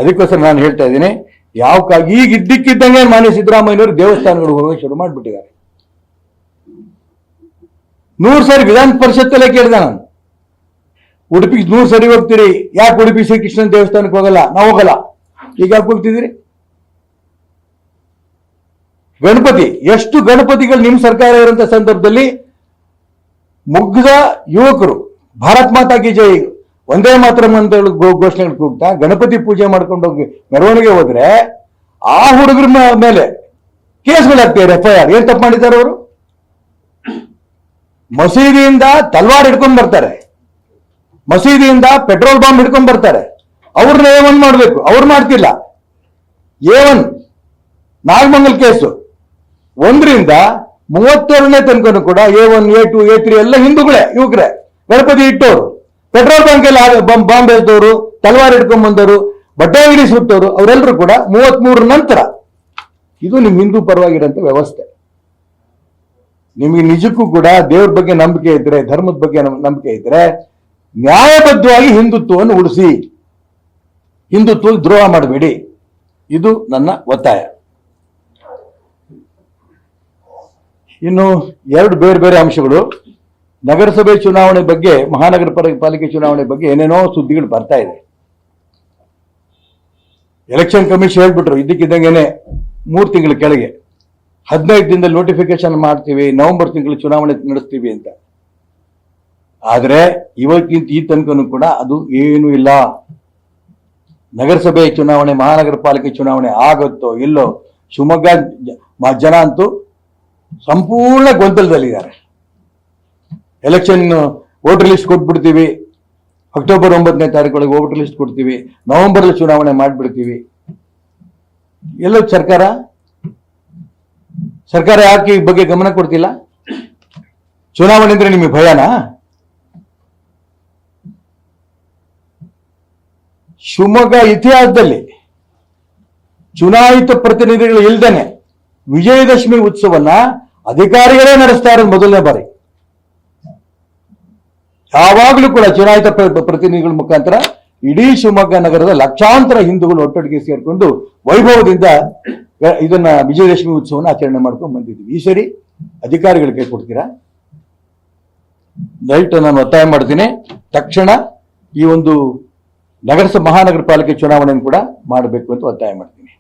ಅದಕ್ಕೋಸ್ಕರ ನಾನು ಹೇಳ್ತಾ ಇದ್ದೀನಿ, ಈಗ ಇದ್ದಕ್ಕಿದ್ದಂಗೆ ಮಾನ್ಯ ಸಿದ್ದರಾಮಯ್ಯನವರು ದೇವಸ್ಥಾನಗಳಿಗೆ ಹೋಗಿ ಶುರು ಮಾಡಿಬಿಟ್ಟಿದ್ದಾರೆ. 100 ಸಾರಿ ವಿಧಾನ ಪರಿಷತ್ತಲ್ಲೇ ಕೇಳಿದೆ ನಾನು, ಉಡುಪಿಗೆ 100 ಸರಿ ಹೋಗ್ತೀರಿ, ಯಾಕೆ ಉಡುಪಿ ಶ್ರೀಕೃಷ್ಣನ ದೇವಸ್ಥಾನಕ್ಕೆ ಹೋಗಲ್ಲ? ನಾವು ಹೋಗಲ್ಲ. ಈಗ ಯಾಕೆ ಹೋಗ್ತಿದ್ದೀರಿ? ಗಣಪತಿ, ಎಷ್ಟು ಗಣಪತಿಗಳು ನಿಮ್ಮ ಸರ್ಕಾರ ಇರುವಂತ ಸಂದರ್ಭದಲ್ಲಿ ಮುಗ್ಧ ಯುವಕರು ಭಾರತ್ ಮಾತಾ ಕಿ ಜೈ, ಒಂದೇ ಮಾತ್ರ ಅಂತ ಘೋಷಣೆಗಳು ಕೂಗ್ತಾ ಗಣಪತಿ ಪೂಜೆ ಮಾಡ್ಕೊಂಡು ಹೋಗಿ ಮೆರವಣಿಗೆ ಹೋದ್ರೆ ಆ ಹುಡುಗರ ಮೇಲೆ ಕೇಸ್ಗಳಾಗ್ತಾರೆ, FIR. ಏನ್ ತಪ್ಪು ಮಾಡಿದ್ದಾರೆ ಅವರು? ಮಸೀದಿಯಿಂದ ತಲ್ವಾರ್ ಹಿಡ್ಕೊಂಡ್ ಬರ್ತಾರೆ, ಮಸೀದಿಯಿಂದ ಪೆಟ್ರೋಲ್ ಬಾಂಬ್ ಹಿಡ್ಕೊಂಡ್ ಬರ್ತಾರೆ. ಅವ್ರನ್ನ A1 ಮಾಡ್ಬೇಕು, ಅವ್ರು ಮಾಡ್ತಿಲ್ಲ. A1 ನಾಗಮಂಗಲ್ ಕೇಸು 1ರಿಂದ 32ನೇ ತನಕ ಕೂಡ A1, A2, A3 ಎಲ್ಲ ಹಿಂದೂಗಳೇ, ಯುವಕರೇ, ಗಣಪತಿ ಇಟ್ಟವರು, ಪೆಟ್ರೋಲ್ ಬಂಕ್ ಎಲ್ಲ ಬಾಂಬ್ ಎದ್ದವರು, ತಲವಾರ್ ಹಿಡ್ಕೊಂಡ್ ಬಂದವರು, ಬಟ್ಟೆ ಅಂಗಡಿ ಸುಟ್ಟವರು, ಅವರೆಲ್ಲರೂ ಕೂಡ 33 ನಂತರ. ಇದು ನಿಮ್ ಹಿಂದೂ ಪರವಾಗಿರೋಂಥ ವ್ಯವಸ್ಥೆ. ನಿಮಗೆ ನಿಜಕ್ಕೂ ಕೂಡ ದೇವ್ರ ಬಗ್ಗೆ ನಂಬಿಕೆ ಇದ್ರೆ, ಧರ್ಮದ ಬಗ್ಗೆ ನಂಬಿಕೆ ಇದ್ರೆ, ನ್ಯಾಯಬದ್ಧವಾಗಿ ಹಿಂದುತ್ವವನ್ನು ಉಳಿಸಿ, ಹಿಂದುತ್ವ ದ್ರೋಹ ಮಾಡಬೇಡಿ. ಇದು ನನ್ನ ಒತ್ತಾಯ. ಇನ್ನು 2 ಬೇರೆ ಬೇರೆ ಅಂಶಗಳು. ನಗರಸಭೆ ಚುನಾವಣೆ ಬಗ್ಗೆ, ಮಹಾನಗರ ಪಾಲಿಕೆ ಚುನಾವಣೆ ಬಗ್ಗೆ ಏನೇನೋ ಸುದ್ದಿಗಳು ಬರ್ತಾ ಇದೆ. ಎಲೆಕ್ಷನ್ ಕಮಿಷನ್ ಹೇಳ್ಬಿಟ್ರು ಇದ್ದಕ್ಕಿದ್ದಂಗೆನೆ 3 ತಿಂಗಳ ಕೆಳಗೆ 15 ದಿನದಲ್ಲಿ ನೋಟಿಫಿಕೇಶನ್ ಮಾಡ್ತೀವಿ, ನವೆಂಬರ್ ತಿಂಗಳು ಚುನಾವಣೆ ನಡೆಸ್ತೀವಿ ಅಂತ. ಆದ್ರೆ ಇವತ್ತಿಂತ ಈ ತನಕನೂ ಕೂಡ ಅದು ಏನೂ ಇಲ್ಲ. ನಗರಸಭೆ ಚುನಾವಣೆ, ಮಹಾನಗರ ಪಾಲಿಕೆ ಚುನಾವಣೆ ಆಗುತ್ತೋ ಇಲ್ಲೋ, ಶಿವಮೊಗ್ಗ ಜನ ಅಂತೂ ಸಂಪೂರ್ಣ ಗೊಂದಲದಲ್ಲಿದ್ದಾರೆ. ಎಲೆಕ್ಷನ್ ವೋಟರ್ ಲಿಸ್ಟ್ ಕೊಟ್ಬಿಡ್ತೀವಿ, ಅಕ್ಟೋಬರ್ 9ನೇ ತಾರೀಕೊಳಗೆ ವೋಟರ್ ಲಿಸ್ಟ್ ಕೊಡ್ತೀವಿ, ನವೆಂಬರ್ ಚುನಾವಣೆ ಮಾಡ್ಬಿಡ್ತೀವಿ. ಎಲ್ಲೋ ಸರ್ಕಾರ ಯಾಕೆ ಈ ಬಗ್ಗೆ ಗಮನ ಕೊಡ್ತಿಲ್ಲ? ಚುನಾವಣೆ ಅಂದ್ರೆ ನಿಮಗೆ ಭಯನಾ? ಶಿವಮೊಗ್ಗ ಇತಿಹಾಸದಲ್ಲಿ ಚುನಾಯಿತ ಪ್ರತಿನಿಧಿಗಳು ಇಲ್ದೇನೆ ವಿಜಯದಶಮಿ ಉತ್ಸವನ್ನ ಅಧಿಕಾರಿಗಳೇ ನಡೆಸ್ತಾ ಇರೋದು ಮೊದಲನೇ ಬಾರಿ. ಯಾವಾಗಲೂ ಕೂಡ ಚುನಾಯಿತ ಪ್ರತಿನಿಧಿಗಳ ಮುಖಾಂತರ ಇಡೀ ಶಿವಮೊಗ್ಗ ನಗರದ ಲಕ್ಷಾಂತರ ಹಿಂದೂಗಳು ಒಟ್ಟೊಟ್ಟಿಗೆ ಸೇರ್ಕೊಂಡು ವೈಭವದಿಂದ ಇದನ್ನ ವಿಜಯದಶಮಿ ಉತ್ಸವನ ಆಚರಣೆ ಮಾಡ್ಕೊಂಡು ಬಂದಿದ್ವಿ. ಈ ಸರಿ ಅಧಿಕಾರಿಗಳು ಕೈ ಕೊಡ್ತೀರಾ? ದಯವಿಟ್ಟು ನಾನು ಒತ್ತಾಯ ಮಾಡ್ತೀನಿ, ತಕ್ಷಣ ಈ ಒಂದು ಮಹಾನಗರ ಪಾಲಿಕೆ ಚುನಾವಣೆಯನ್ನು ಕೂಡ ಮಾಡಬೇಕು ಅಂತ ಒತ್ತಾಯ ಮಾಡ್ತೀನಿ.